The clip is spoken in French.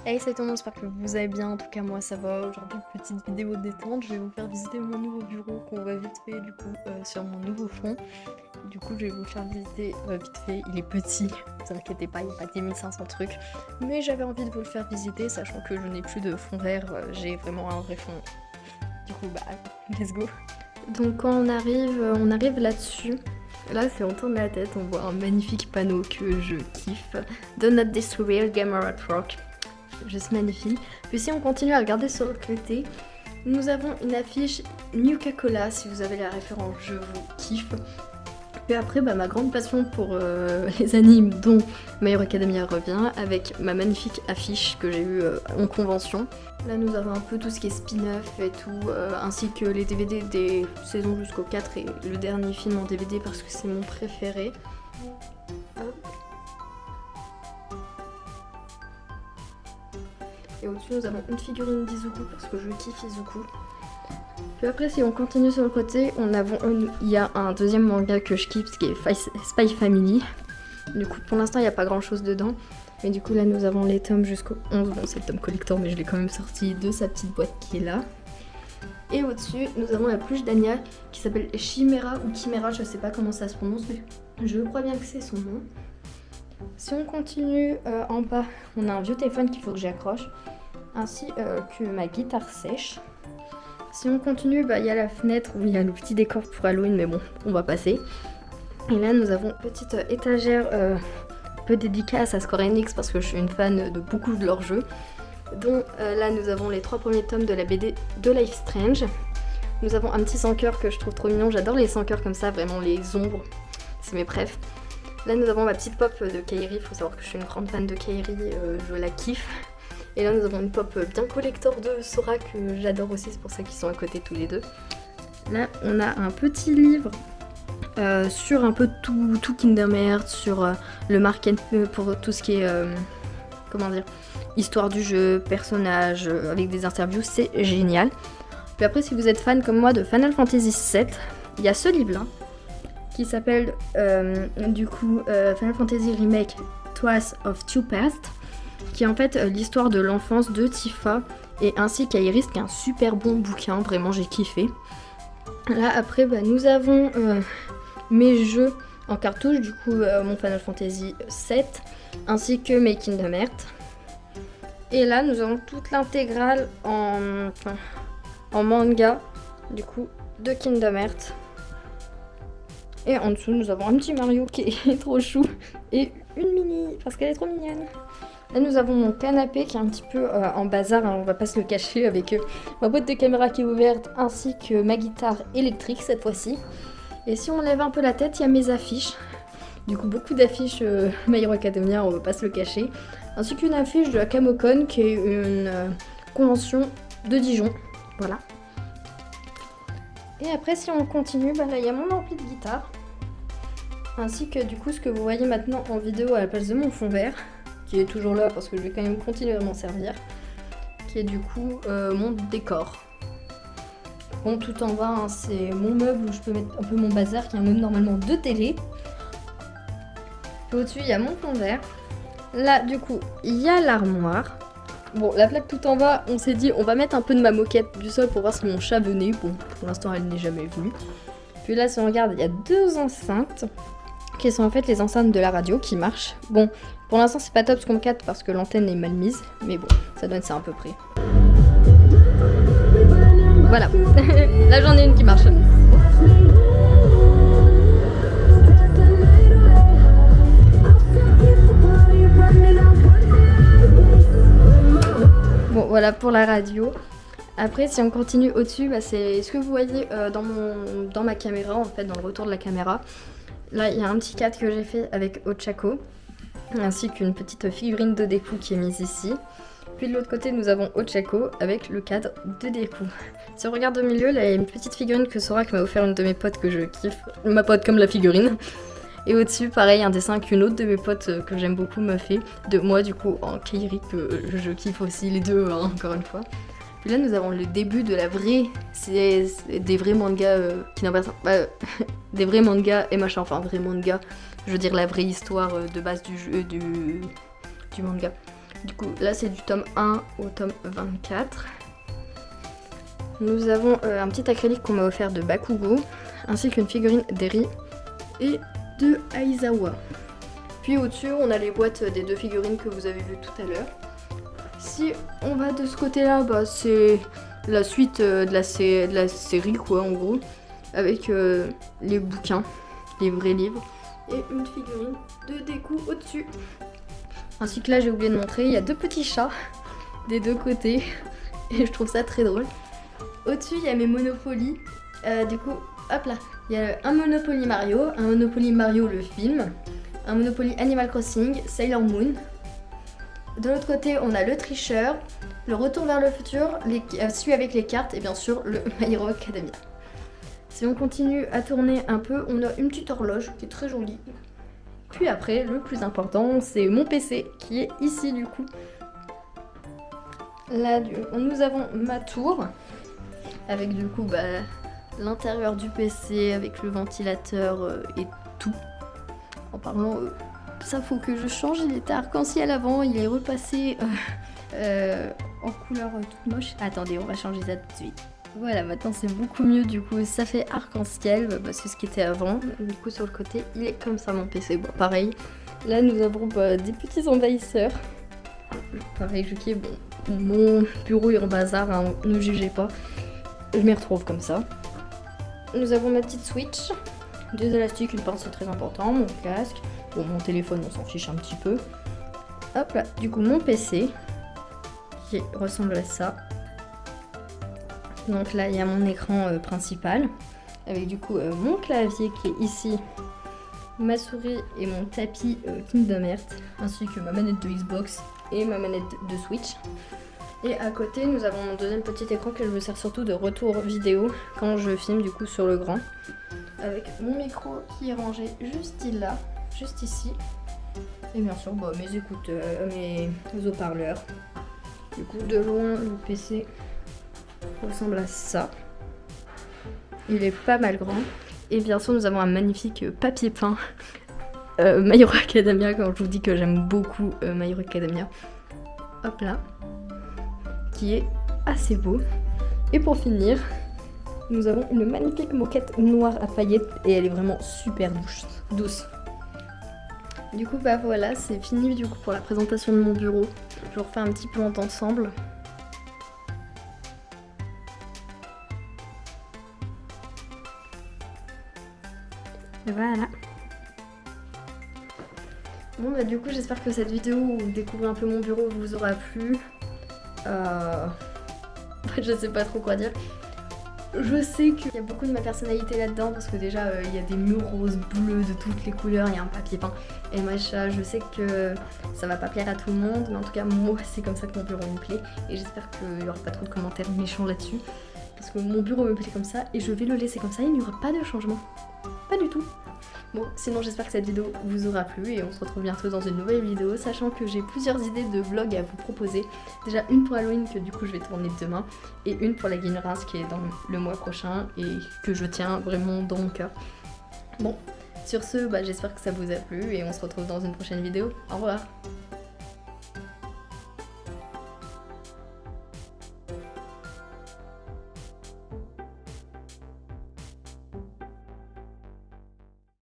Hey, salut tout le monde, j'espère que vous allez bien. En tout cas, moi ça va. Aujourd'hui, petite vidéo détente. Je vais vous faire visiter mon nouveau bureau qu'on va vite fait du coup sur mon nouveau fond. Du coup, je vais vous faire visiter vite fait. Il est petit, ne vous inquiétez pas, il n'y a pas 10 500 trucs. Mais j'avais envie de vous le faire visiter, sachant que je n'ai plus de fond vert. J'ai vraiment un vrai fond. Du coup, bah, let's go. Donc, quand on arrive là-dessus. Là, si on tourne la tête, on voit un magnifique panneau que je kiffe. Do not destroy gamer at work. Juste magnifique. Puis si on continue à regarder sur le côté, nous avons une affiche Nuka-Cola, si vous avez la référence, je vous kiffe. Puis après, ma grande passion pour les animes, dont My Hero Academia revient, avec ma magnifique affiche que j'ai eue en convention. Là, nous avons un peu tout ce qui est spin-off et tout, ainsi que les DVD des saisons jusqu'au 4 et le dernier film en DVD parce que c'est mon préféré. Hop. Et au-dessus, nous avons une figurine d'Izuku parce que je kiffe Izuku. Puis après, si on continue sur le côté, il y a un deuxième manga que je kiffe, qui est Spy Family. Du coup, pour l'instant, il n'y a pas grand-chose dedans. Mais du coup, là, nous avons les tomes jusqu'au 11. Bon, c'est le tome collector, mais je l'ai quand même sorti de sa petite boîte qui est là. Et au-dessus, nous avons la pluche d'Anya qui s'appelle Chimera ou Chimera, je sais pas comment ça se prononce, mais je crois bien que c'est son nom. Si on continue en bas, on a un vieux téléphone qu'il faut que j'accroche, ainsi que ma guitare sèche. Si on continue, il y a la fenêtre où il y a le petit décor pour Halloween, mais bon, on va passer. Et là, nous avons une petite étagère un peu dédicace à Square Enix parce que je suis une fan de beaucoup de leurs jeux. Donc là, nous avons les 3 premiers tomes de la BD de Life Strange. Nous avons un petit sans cœur que je trouve trop mignon. J'adore les sans cœurs comme ça, vraiment les ombres, c'est mes préfs. Là, nous avons ma petite pop de Kairi. Il faut savoir que je suis une grande fan de Kairi, je la kiffe. Et là, nous avons une pop bien collector de Sora que j'adore aussi, c'est pour ça qu'ils sont à côté tous les deux. Là, on a un petit livre sur un peu tout Kingdom Hearts, sur le market pour tout ce qui est, histoire du jeu, personnages, avec des interviews, c'est génial. Puis après, si vous êtes fan comme moi de Final Fantasy VII, il y a ce livre-là, qui s'appelle Final Fantasy Remake Twice of Two Past, qui est en fait l'histoire de l'enfance de Tifa et ainsi qu'Aeris, qui est un super bon bouquin, vraiment j'ai kiffé. Là après nous avons mes jeux en cartouche, du coup mon Final Fantasy VII ainsi que mes Kingdom Hearts. Et là nous avons toute l'intégrale en manga du coup de Kingdom Hearts. Et en dessous nous avons un petit Mario qui est trop chou et une mini parce qu'elle est trop mignonne. Là, nous avons mon canapé qui est un petit peu en bazar, hein, on va pas se le cacher, avec ma boîte de caméra qui est ouverte, ainsi que ma guitare électrique cette fois-ci. Et si on lève un peu la tête, il y a mes affiches. Du coup, beaucoup d'affiches My Hero Academia, on va pas se le cacher. Ainsi qu'une affiche de la Camocon, qui est une convention de Dijon. Voilà. Et après, si on continue, là, il y a mon ampli de guitare. Ainsi que du coup, ce que vous voyez maintenant en vidéo à la place de mon fond vert, qui est toujours là parce que je vais quand même continuer à m'en servir, qui est du coup mon décor. Bon, tout en bas, hein, c'est mon meuble où je peux mettre un peu mon bazar, qui est un meuble normalement de télé. Puis au-dessus, il y a mon fond vert. Là, du coup, il y a l'armoire. Bon, la plaque tout en bas, on s'est dit, on va mettre un peu de ma moquette du sol pour voir si mon chat venait. Bon, pour l'instant, elle n'est jamais venue. Puis là, si on regarde, il y a 2 enceintes qui sont en fait les enceintes de la radio qui marchent. Bon, pour l'instant c'est pas top ce qu'on capte parce que l'antenne est mal mise, mais bon, ça donne ça à peu près. Voilà, là j'en ai une qui marche. Bon, voilà pour la radio. Après, si on continue au-dessus, c'est ce que vous voyez dans ma caméra, en fait, dans le retour de la caméra. Là, il y a un petit cadre que j'ai fait avec Ochako, ainsi qu'une petite figurine de Deku qui est mise ici. Puis de l'autre côté, nous avons Ochako avec le cadre de Deku. Si on regarde au milieu, là, il y a une petite figurine que Sora m'a offert une de mes potes que je kiffe. Ma pote comme la figurine. Et au-dessus, pareil, un dessin qu'une autre de mes potes que j'aime beaucoup m'a fait. De moi, du coup, en Kairi, que je kiffe aussi les deux, hein, encore une fois. Puis là, nous avons le début de la vraie... C'est des vrais mangas qui n'appellent des vrais mangas et machin, enfin, vrais mangas. Je veux dire la vraie histoire de base du jeu, du manga. Du coup, là c'est du tome 1 au tome 24. Nous avons un petit acrylique qu'on m'a offert de Bakugo, ainsi qu'une figurine d'Eri et de Aizawa. Puis au-dessus, on a les boîtes des 2 figurines que vous avez vues tout à l'heure. Si on va de ce côté-là, bah, c'est la suite de la série, quoi, en gros, avec les bouquins, les vrais livres, et une figurine de Deku au-dessus. Ainsi que là, j'ai oublié de montrer, il y a 2 petits chats des 2 côtés, et je trouve ça très drôle. Au-dessus, il y a mes Monopoly. Du coup, hop là, il y a un Monopoly Mario, un Monopoly Mario le film, un Monopoly Animal Crossing, Sailor Moon. De l'autre côté, on a le tricheur, le retour vers le futur, celui avec les cartes et bien sûr le My Hero Academia. Si on continue à tourner un peu, on a une petite horloge qui est très jolie. Puis après, le plus important, c'est mon PC qui est ici du coup. Là, nous avons ma tour avec du coup l'intérieur du PC avec le ventilateur et tout. En parlant, ça faut que je change, il était arc-en-ciel avant, il est repassé en couleur toute moche. Attendez, on va changer ça tout de suite. Voilà, maintenant c'est beaucoup mieux du coup, ça fait arc-en-ciel, c'est ce qui était avant. Du coup sur le côté, il est comme ça mon PC, bon pareil. Là nous avons des petits envahisseurs. Pareil, je kiffe, bon, mon bureau est en bazar, hein, ne jugez pas. Je m'y retrouve comme ça. Nous avons ma petite Switch, 2 élastiques, une pince c'est très important, mon casque. Bon, mon téléphone, on s'en fiche un petit peu. Hop là, du coup, mon PC, qui ressemble à ça. Donc là, il y a mon écran principal, avec du coup mon clavier qui est ici, ma souris et mon tapis Kingdom Hearts, ainsi que ma manette de Xbox et ma manette de Switch. Et à côté, nous avons mon deuxième petit écran que je me sers surtout de retour vidéo quand je filme du coup sur le grand. Avec mon micro qui est rangé juste là. Juste ici, et bien sûr mes écouteurs, mes haut-parleurs. Du coup de loin le PC ressemble à ça, il est pas mal grand, et bien sûr nous avons un magnifique papier peint My Hero Academia, quand je vous dis que j'aime beaucoup My Hero Academia, hop là, qui est assez beau. Et pour finir, nous avons une magnifique moquette noire à paillettes, et elle est vraiment super douce. Du coup voilà, c'est fini du coup pour la présentation de mon bureau. Je vous refais un petit plan d'ensemble. Et voilà. Bon du coup j'espère que cette vidéo où vous découvrez un peu mon bureau vous aura plu. Je sais pas trop quoi dire. Je sais qu'il y a beaucoup de ma personnalité là-dedans parce que déjà il y a des murs roses, bleus de toutes les couleurs, il y a un papier peint et machin. Je sais que ça va pas plaire à tout le monde, mais en tout cas moi c'est comme ça que mon bureau me plaît et j'espère qu'il y aura pas trop de commentaires méchants là-dessus parce que mon bureau me plaît comme ça et je vais le laisser comme ça, il n'y aura pas de changement, pas du tout. Bon, sinon j'espère que cette vidéo vous aura plu et on se retrouve bientôt dans une nouvelle vidéo, sachant que j'ai plusieurs idées de vlogs à vous proposer. Déjà une pour Halloween que du coup je vais tourner demain et une pour la Game Reims qui est dans le mois prochain et que je tiens vraiment dans mon cœur. Bon, sur ce, j'espère que ça vous a plu et on se retrouve dans une prochaine vidéo. Au revoir.